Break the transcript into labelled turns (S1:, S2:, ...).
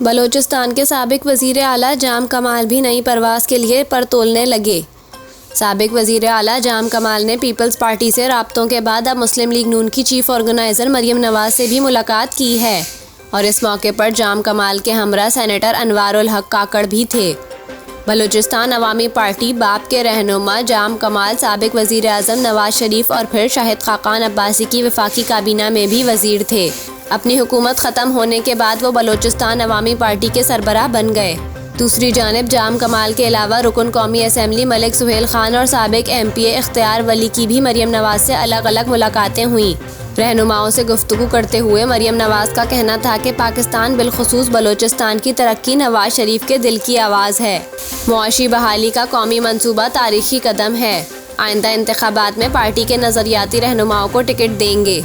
S1: बलोचिस्तान के साबिक वज़ीर आला जाम कमाल भी नई परवाज़ के लिए पर तोलने लगे। साबिक वज़ीर आला जाम कमाल ने पीपल्स पार्टी से राब्तों के बाद अब मुस्लिम लीग नून की चीफ ऑर्गेनाइज़र मरियम नवाज़ से भी मुलाकात की है और इस मौके पर जाम कमाल के हमरा सेनेटर अनवार उल हक काकड़ भी थे। बलूचिस्तान अवामी पार्टी बाप के रहनुमा जाम कमाल साबिक वज़ीर आज़म नवाज शरीफ और फिर शाहिद खाकान अब्बासी की वफाकी काबीना में भी वज़ीर थे। अपनी हुकूमत ख़त्म होने के बाद वो बलूचिस्तान अवामी पार्टी के सरबराह बन गए। दूसरी जानिब जाम कमाल के अलावा रुकन कौमी असम्बली मलिक सुहेल खान और साबिक MPA इख्तियार वली की भी मरियम नवाज़ से अलग अलग मुलाकातें हुईं। रहनुमाओं से गुफ्तगू करते हुए मरियम नवाज़ का कहना था कि पाकिस्तान बिलखुसूस बलूचिस्तान की तरक्की नवाज शरीफ के दिल की आवाज़ है। मुआशी बहाली का कौमी मंसूबा तारीखी कदम है। आइंदा इंतखाबात में पार्टी के नज़रियाती रहनुमाओं को टिकट देंगे।